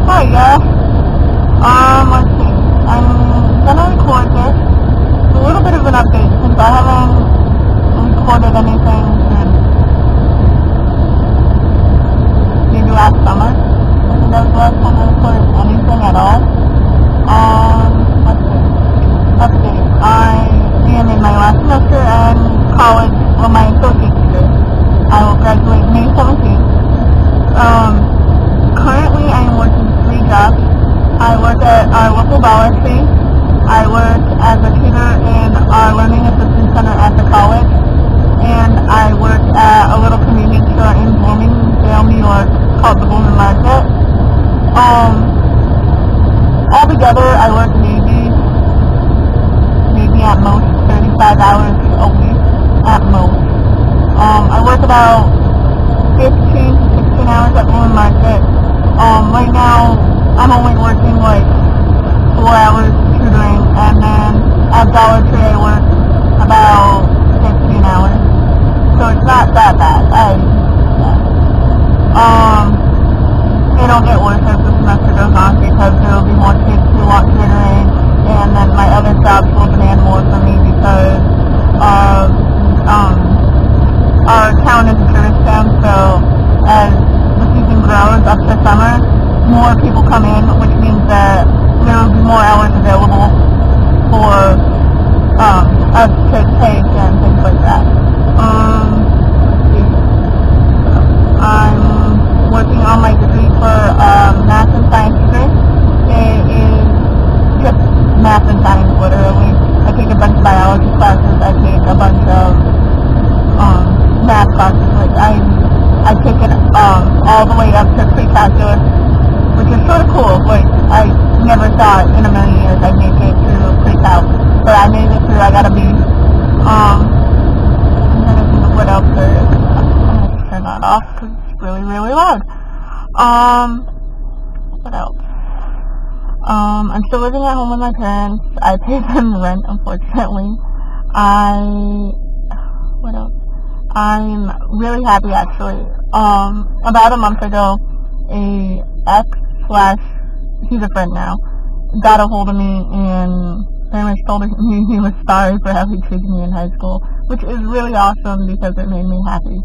Hi, yeah. Let's see. I'm gonna record this. A little bit of an update since I haven't recorded anything since maybe last summer. I think that was the last time I recorded anything at all. Let's see. Update. I am in my last semester in college on my associate's degree. I will graduate May 17th. Currently I am working 3 jobs. I work at our local Dollar Tree. I work as a tutor in our Learning Assistance Center at the college. And I work at a little convenience store in Bloomingdale, New York called the Blooming Market. Altogether I work maybe at most 35 hours a week, at most. I work about 15 to 16 hours at Blooming Market. Right now, I'm only working like 4 hours tutoring, and then at Dollar Tree I work about 15 hours. So it's not that bad. It'll get worse as the semester goes on because there will be more kids who want tutoring, and then my other jobs will demand more from me because our town is a tourist town, so as the season grows up to summer, more people come in, which means that there will be more hours available for us to take and things like that. I'm working on my degree for math and science degree. It is just math and science, literally. I take a bunch of biology classes. I take a bunch of math classes. Like I take it all the way up to pre-calculus, which is sort of cool. Like, I never thought in a million years I'd make it through pre-cal, but I made it through. I got a B. I'm trying to think of what else there is. I'm gonna just turn that off because it's really, really loud. What else? I'm still living at home with my parents. I pay them rent, unfortunately. What else? I'm really happy, actually. About a month ago, a he's a friend now, got a hold of me and pretty much told me he was sorry for how he treated me in high school, which is really awesome because it made me happy.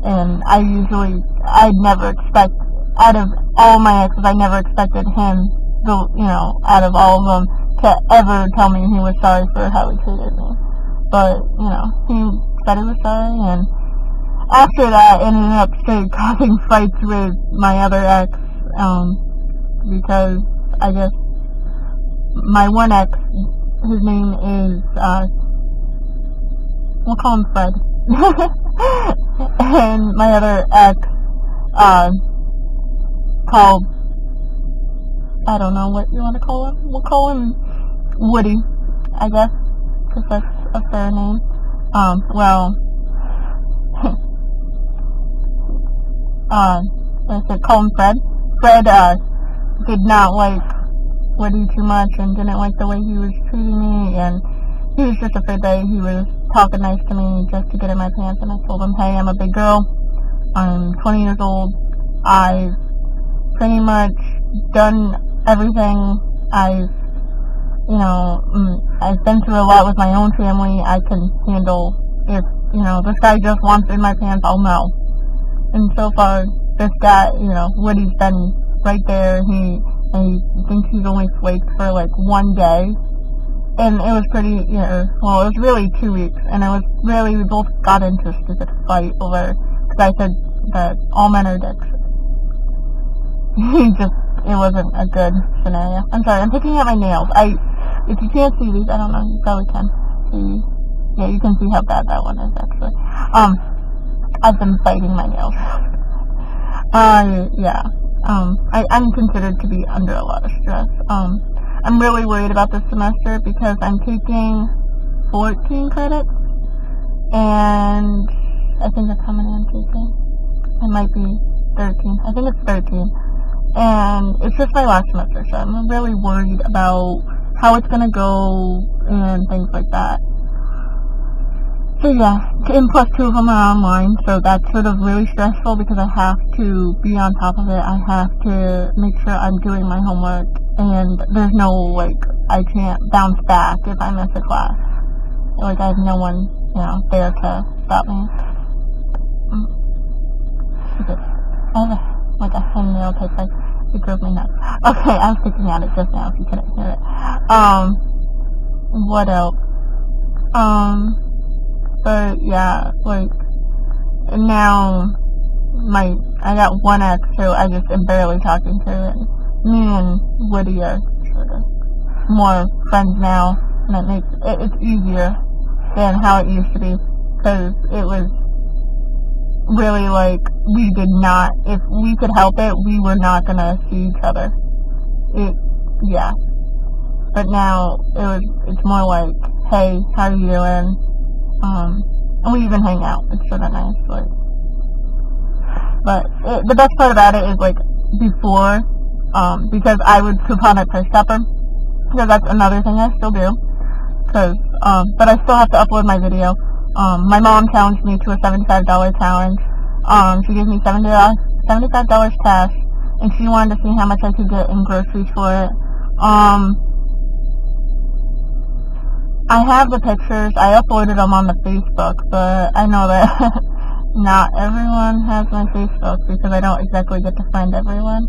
And I'd never expect, out of all my exes, I never expected him, out of all of them, to ever tell me he was sorry for how he treated me. But, he said he was sorry, and after that, it ended up straight causing fights with my other ex, because I guess my one ex, his name is, we'll call him Fred, and my other ex, called, I don't know what you want to call him, we'll call him Woody, I guess, because that's a fair name. I said call him Fred. Fred, did not like Woody too much and didn't like the way he was treating me, and he was just afraid that he was talking nice to me just to get in my pants, and I told him, hey, I'm a big girl, I'm 20 years old, I've pretty much done everything, I've been through a lot with my own family, I can handle, if, this guy just wants in my pants, I'll know. And so far, this guy, Woody's been right there. I think he's only flaked for like 1 day. And it was pretty, it was really 2 weeks. And we both got into a stupid fight over, because I said that all men are dicks. It wasn't a good scenario. I'm sorry, I'm picking at my nails. If you can't see these, I don't know, you probably can see. Yeah, you can see how bad that one is, actually. I've been biting my nails. I'm considered to be under a lot of stress. I'm really worried about this semester because I'm taking 14 credits, and I think that's how many I'm taking. It might be 13. I think it's 13. And it's just my last semester, so I'm really worried about how it's going to go and things like that. So yeah, and plus 2 of them are online, so that's sort of really stressful because I have to be on top of it. I have to make sure I'm doing my homework, and there's no, like, I can't bounce back if I miss a class. Like, I have no one, there to stop me. I have a hangnail type thing. It drove me nuts. Okay, I was thinking at it just now if you couldn't hear it. What else? But yeah, like, now, I got one ex who I just am barely talking to, and me and Woody are sort of more friends now, and it makes it's easier than how it used to be, because it was really like, we did not, if we could help it, we were not gonna see each other. Yeah. But now, it's more like, hey, how are you doing? And we even hang out. It's sort of nice, like. But the best part about it is, like, before, because I would coupon at Price Chopper, because that's another thing I still do, but I still have to upload my video. My mom challenged me to a $75 challenge. She gave me $75 cash, and she wanted to see how much I could get in groceries for it. I have the pictures. I uploaded them on the Facebook, but I know that not everyone has my Facebook because I don't exactly get to find everyone.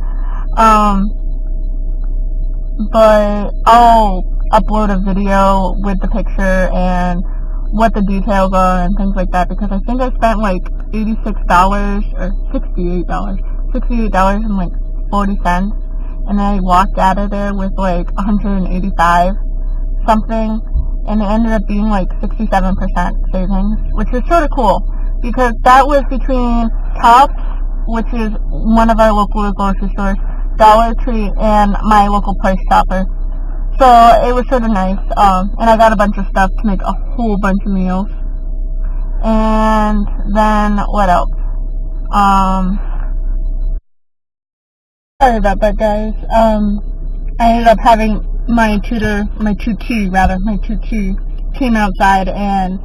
But I'll upload a video with the picture and what the details are and things like that, because I think I spent like $86 or $68 and like 40 cents, and then I walked out of there with like 185 something. And it ended up being like 67% savings, which is sort of cool, because that was between Tops, which is one of our local grocery stores, Dollar Tree, and my local Price Chopper. So it was sort of nice, and I got a bunch of stuff to make a whole bunch of meals. And then, what else? Sorry about that, guys. I ended up having my tutor came outside, and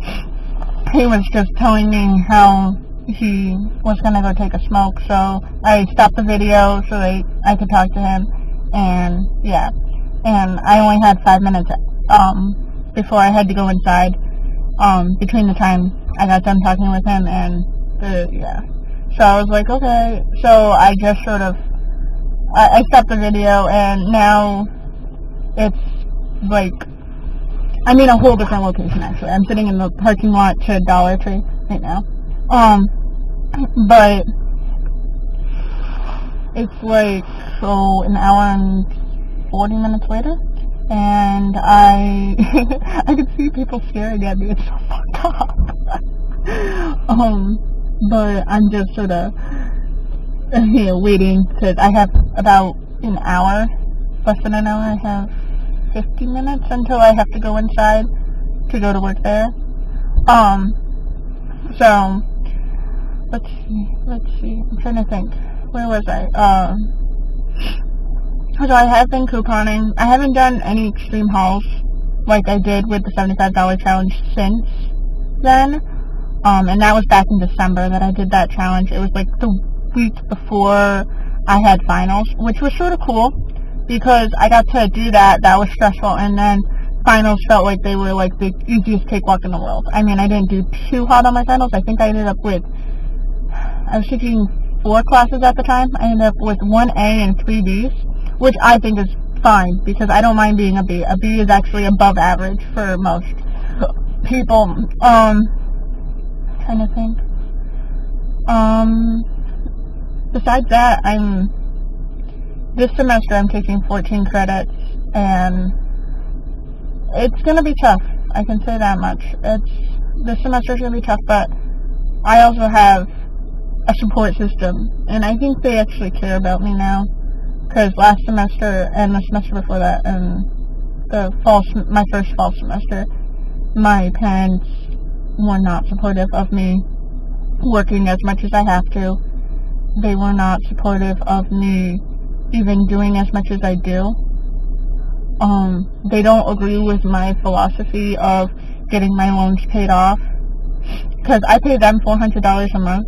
he was just telling me how he was going to go take a smoke, so I stopped the video so that I could talk to him, and yeah, and I only had 5 minutes before I had to go inside, between the time I got done talking with him and so I was like, okay, so I just sort of, I stopped the video, and now it's like, I'm in a whole different location actually. I'm sitting in the parking lot to Dollar Tree right now. But it's like, so an hour and 40 minutes later, and I could see people staring at me. It's so fucked up. But I'm just sort of waiting, because I have about an hour, less than an hour. I have 50 minutes until I have to go inside to go to work there. So let's see. I'm trying to think. Where was I? So I have been couponing. I haven't done any extreme hauls like I did with the $75 challenge since then. And that was back in December that I did that challenge. It was like the week before I had finals, which was sort of cool, because I got to do that. That was stressful, and then finals felt like they were like the easiest cakewalk in the world. I mean, I didn't do too hot on my finals. I think I ended up with, I was taking 4 classes at the time. I ended up with 1 A and 3 Bs, which I think is fine, because I don't mind being a B. A B is actually above average for most people. Trying to think. Besides that, this semester I'm taking 14 credits, and it's going to be tough. I can say that much. This semester's going to be tough, but I also have a support system, and I think they actually care about me now, because last semester and the semester before that and my first fall semester, my parents were not supportive of me working as much as I have to. They were not supportive of me even doing as much as I do. They don't agree with my philosophy of getting my loans paid off because I pay them $400 a month.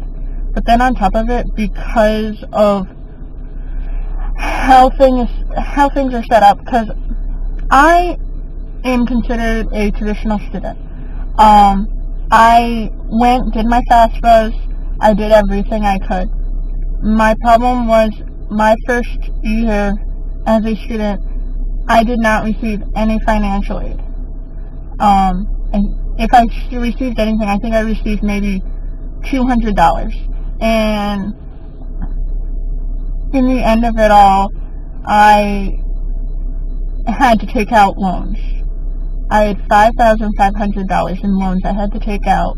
But then on top of it, because of how things are set up, because I am considered a traditional student. I did my FAFSAs, I did everything I could. My problem was my first year as a student, I did not receive any financial aid. And if I received anything, I think I received maybe $200. And in the end of it all, I had to take out loans. I had $5,500 in loans I had to take out.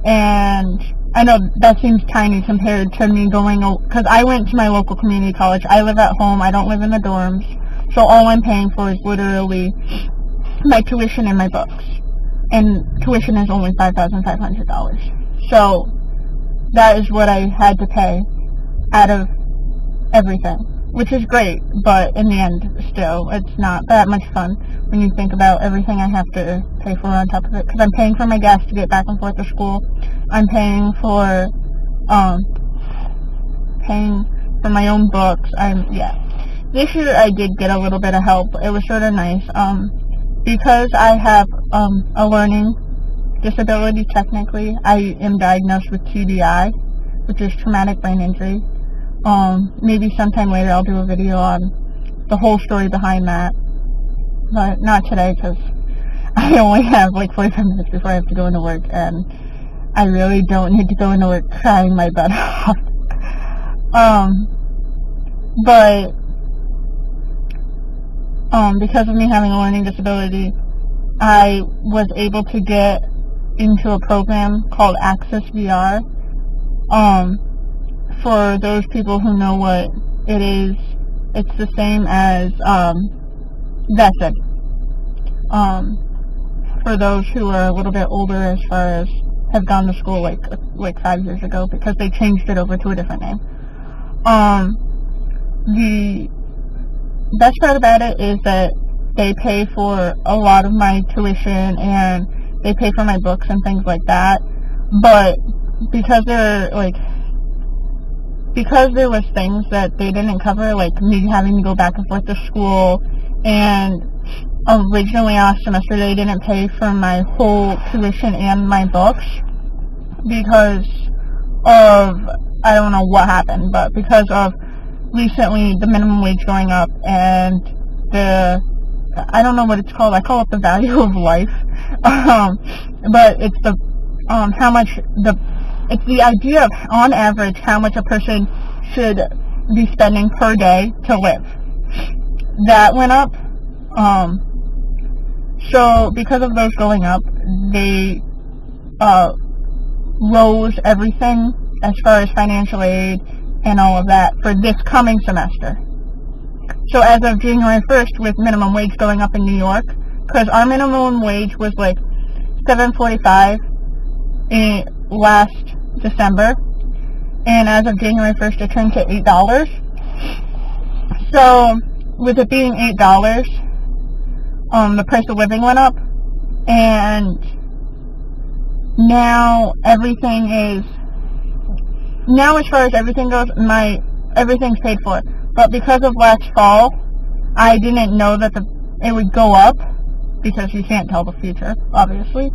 And I know that seems tiny compared to me going, because I went to my local community college. I live at home. I don't live in the dorms. So all I'm paying for is literally my tuition and my books. And tuition is only $5,500. So that is what I had to pay out of everything, which is great, but in the end, still, it's not that much fun when you think about everything I have to pay for on top of it, because I'm paying for my gas to get back and forth to school. I'm paying for my own books. This year I did get a little bit of help. It was sort of nice, because I have a learning disability. Technically, I am diagnosed with TBI, which is traumatic brain injury. Maybe sometime later I'll do a video on the whole story behind that, but not today, because I only have like 45 minutes before I have to go into work, and I really don't need to go into work crying my butt off. But because of me having a learning disability, I was able to get into a program called Access VR. For those people who know what it is, it's the same as VESED. For those who are a little bit older, as far as have gone to school like 5 years ago, because they changed it over to a different name. The best part about it is that they pay for a lot of my tuition and they pay for my books and things like that. But because there was things that they didn't cover, like me having to go back and forth to school, and originally last semester they didn't pay for my whole tuition and my books because of, I don't know what happened, but because of recently the minimum wage going up and I don't know what it's called, I call it the value of life, but it's it's the idea of, on average, how much a person should be spending per day to live. That went up. So because of those going up, they rose everything as far as financial aid and all of that for this coming semester. So as of January 1st, with minimum wage going up in New York, because our minimum wage was like $7.45 last December, and as of January 1st it turned to $8. So with it being $8, the price of living went up, and now as far as everything goes, everything's paid for. But because of last fall, I didn't know that it would go up, because you can't tell the future, obviously.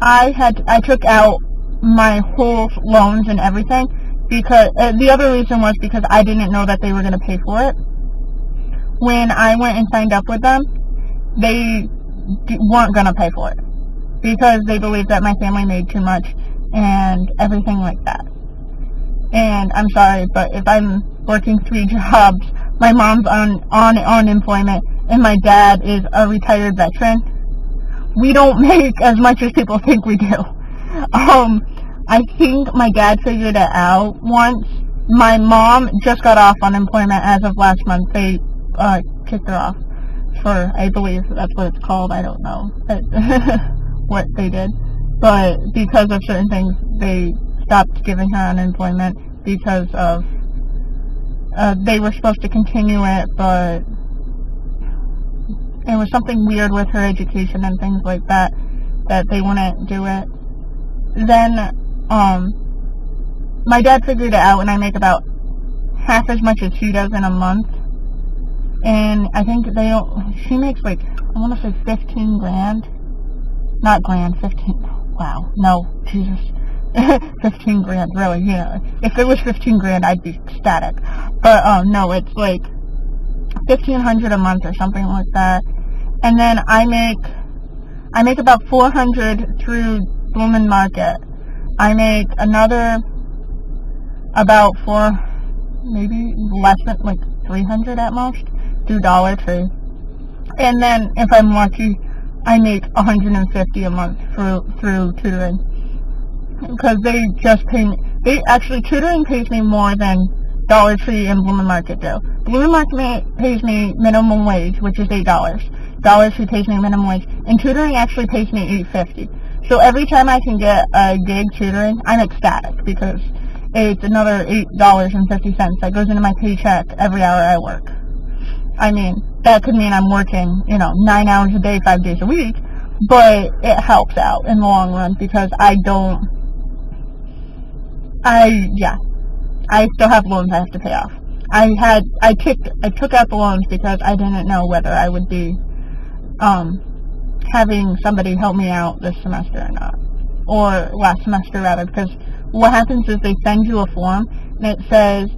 I took out my whole loans and everything, because the other reason was because I didn't know that they were going to pay for it. When I went and signed up with them, they weren't going to pay for it, because they believed that my family made too much and everything like that. And I'm sorry, but if I'm working 3 jobs, my mom's on unemployment, and my dad is a retired veteran, we don't make as much as people think we do. I think my dad figured it out once. My mom just got off unemployment as of last month. They kicked her off for, I believe that's what it's called, I don't know what they did. But because of certain things, they stopped giving her unemployment because of, they were supposed to continue it, but it was something weird with her education and things like that, that they wouldn't do it. Then, my dad figured it out, and I make about half as much as he does in a month. And I think she makes like, I want to say 15 grand. Not grand, 15. Wow, no, Jesus. 15 grand, really, you know. If it was 15 grand, I'd be ecstatic. But, no, it's like $1,500 a month or something like that. And then I make about $400 through Blooming Market. I make another about maybe less than like $300 at most through Dollar Tree. And then if I'm lucky, I make $150 a month through tutoring. Because they just pay me, tutoring pays me more than Dollar Tree and Blooming Market do. Blooming Market pays me minimum wage, which is $8. Dollar Tree pays me minimum wage, and tutoring actually pays me $8.50. So every time I can get a gig tutoring, I'm ecstatic because it's another $8.50 that goes into my paycheck every hour I work. I mean, that could mean I'm working, 9 hours a day, 5 days a week, but it helps out in the long run because I still have loans I have to pay off. I took out the loans because I didn't know whether I would be having somebody help me out this semester or not, or last semester rather, because what happens is they send you a form and it says,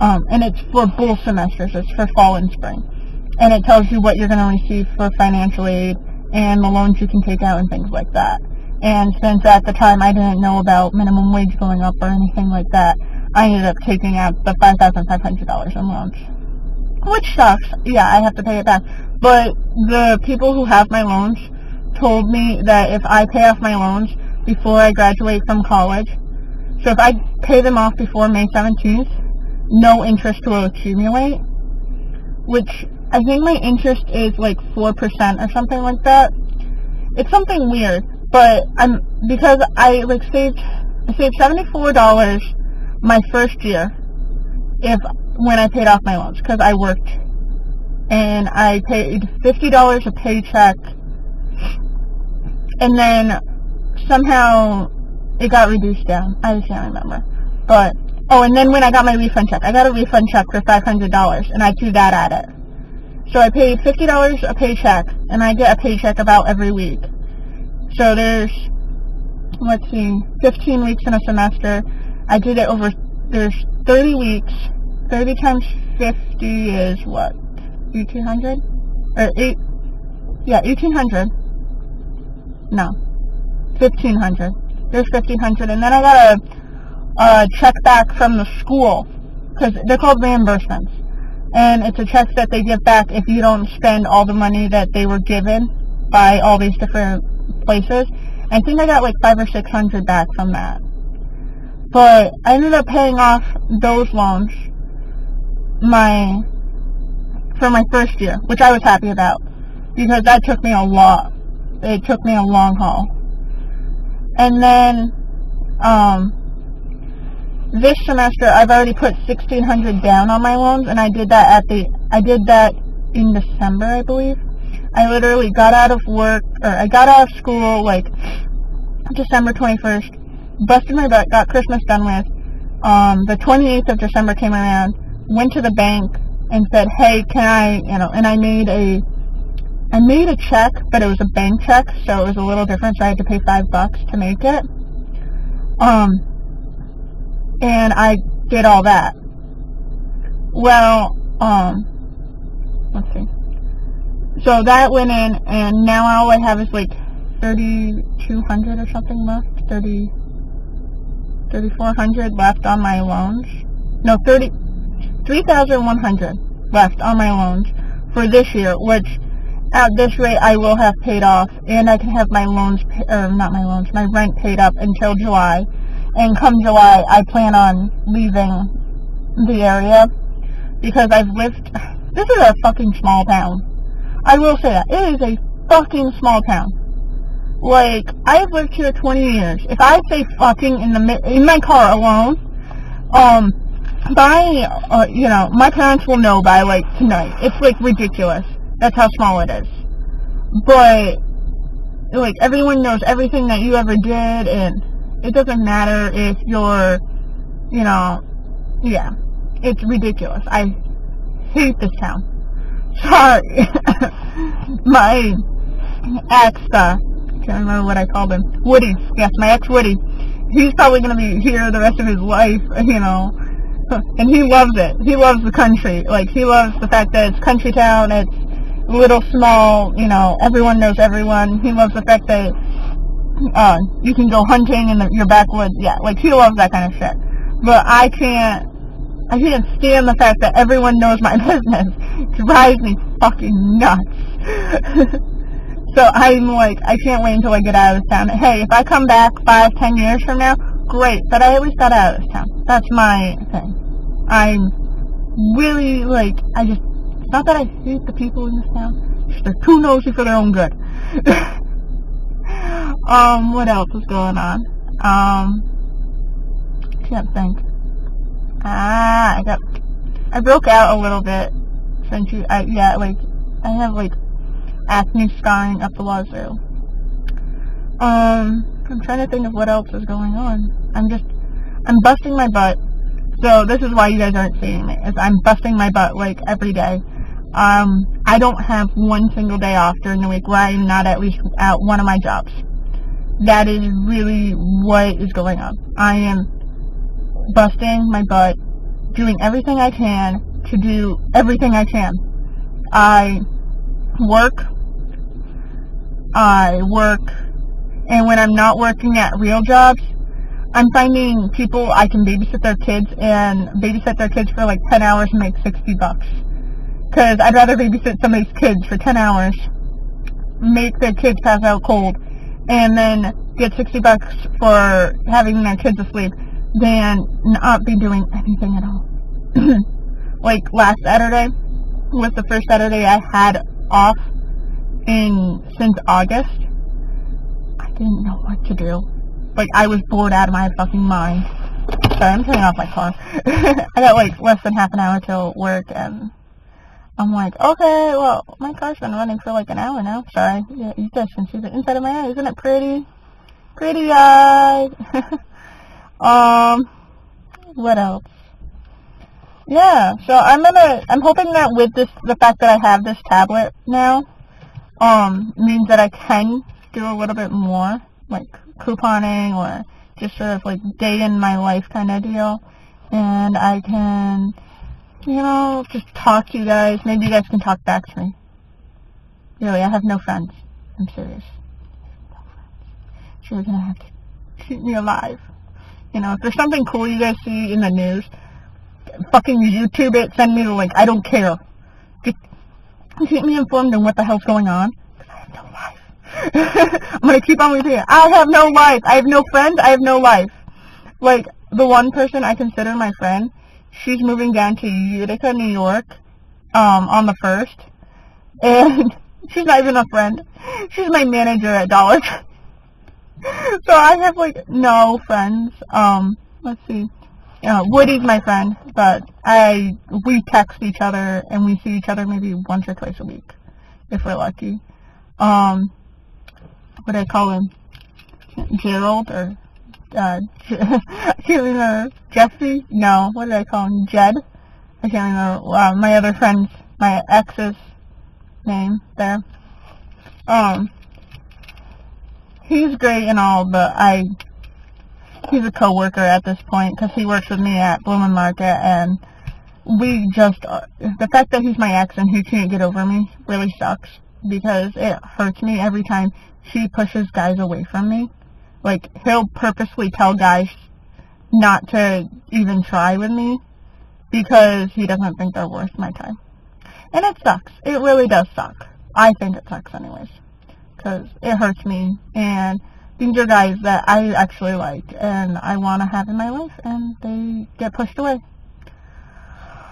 and it's for both semesters, it's for fall and spring, and it tells you what you're going to receive for financial aid and the loans you can take out and things like that. And since at the time I didn't know about minimum wage going up or anything like that, I ended up taking out the $5,500 in loans. Which sucks. Yeah, I have to pay it back. But the people who have my loans told me that if I pay off my loans before I graduate from college, so if I pay them off before May 17th, no interest will accumulate, which I think my interest is like 4% or something like that. It's something weird, but because I saved $74 my first year when I paid off my loans, because I worked, and I paid $50 a paycheck, and then somehow it got reduced down. I just can't remember. But, and then when I got my refund check, I got a refund check for $500, and I threw that at it. So I paid $50 a paycheck, and I get a paycheck about every week. So there's, 15 weeks in a semester. I did it there's 30 weeks. 30 times 50 is what? 1,800? Or 1,800. No. 1,500. There's 1,500. And then I got a check back from the school, because they're called reimbursements. And it's a check that they give back if you don't spend all the money that they were given by all these different places. I think I got like $500 or $600 back from that. But I ended up paying off those loans for my first year, which I was happy about, because that took me a lot. It took me a long haul. And then this semester I've already put $1,600 down on my loans, and I did that in December, I believe. I literally got out of school like December 21st, busted my butt, got Christmas done with. The 28th of December came around, went to the bank and said, hey, can I, and I made a check, but it was a bank check, so it was a little different, so I had to pay $5 to make it. And I did all that. Well, let's see. So that went in, and now all I have is like 3,200 or something left. 3,400 left on my loans. No, 3,100 left on my loans for this year, which at this rate I will have paid off, and I can have my my rent paid up until July. And come July, I plan on leaving the area, because this is a fucking small town. I will say that. It is a fucking small town. Like, I've lived here 20 years. If I say fucking in my car alone, my parents will know by, like, tonight. It's, like, ridiculous. That's how small it is. But like, everyone knows everything that you ever did, and it doesn't matter if you're, you know, yeah, it's ridiculous. I hate this town. Sorry. My ex, can't remember what I called him. Woody. Yes, my ex Woody. He's probably going to be here the rest of his life, you know. And he loves it. He loves the country. Like, he loves the fact that it's country town, it's little small, you know, everyone knows everyone. He loves the fact that you can go hunting in your backwoods. Yeah, like, he loves that kind of shit. But I can't stand the fact that everyone knows my business. It drives me fucking nuts. So I'm like, I can't wait until I get out of this town. Hey, if I come back 5-10 years from now, great, but I at least got out of this town. That's my thing. I'm really, like, it's not that I hate the people in this town, it's just they're too nosy for their own good. What else is going on? Can't think. I broke out a little bit since I have, like, acne scarring up the wazoo. I'm trying to think of what else is going on. I'm busting my butt. So this is why you guys aren't seeing me, is I'm busting my butt, like, every day. I don't have one single day off during the week where I'm not at least at one of my jobs. That is really what is going on. I am busting my butt, doing everything I can to do everything I can. I work, and when I'm not working at real jobs, I'm finding people I can babysit their kids for like 10 hours and make $60. Because I'd rather babysit somebody's kids for 10 hours, make their kids pass out cold, and then get $60 for having their kids asleep than not be doing anything at all. Like last Saturday was the first Saturday I had off since August. I didn't know what to do. Like, I was bored out of my fucking mind. Sorry, I'm turning off my car. I got like less than half an hour till work, and I'm like, okay, well, my car's been running for like an hour now. Sorry, yeah, you guys can see the inside of my eye. Isn't it pretty? Pretty eye. What else? Yeah, so I'm hoping that with the fact that I have this tablet now, means that I can do a little bit more, like couponing or just sort of like day in my life kind of deal, and I can, you know, just talk to you guys. Maybe you guys can talk back to me. Really, I have no friends. I'm serious. So you're gonna have to keep me alive. You know, if there's something cool you guys see in the news, fucking YouTube it, send me the link. I don't care. Just keep me informed on what the hell's going on. Because I have no life. I'm going to keep on repeating it. I have no life. I have no friends. I have no life. Like, the one person I consider my friend, she's moving down to Utica, New York, on the 1st. And she's not even a friend. She's my manager at Dollar Tree. So I have, like, no friends. Let's see. Woody's my friend, but we text each other, and we see each other maybe once or twice a week, if we're lucky. What do I call him? Gerald, or, I can't remember. Jesse? No, what did I call him? Jed? I can't remember. My other friend's, my ex's name there. He's great and all, but he's a co-worker at this point, because he works with me at Blooming Market, and the fact that he's my ex and he can't get over me really sucks, because it hurts me every time he pushes guys away from me. Like, he'll purposely tell guys not to even try with me, because he doesn't think they're worth my time. And it sucks. It really does suck. I think it sucks anyways, because it hurts me, and these are guys that I actually like and I want to have in my life, and they get pushed away.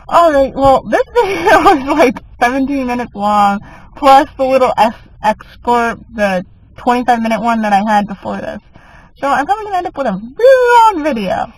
Alright, well, this video is like 17 minutes long, plus the little X-Corp, the 25-minute one that I had before this. So I'm probably going to end up with a really long video.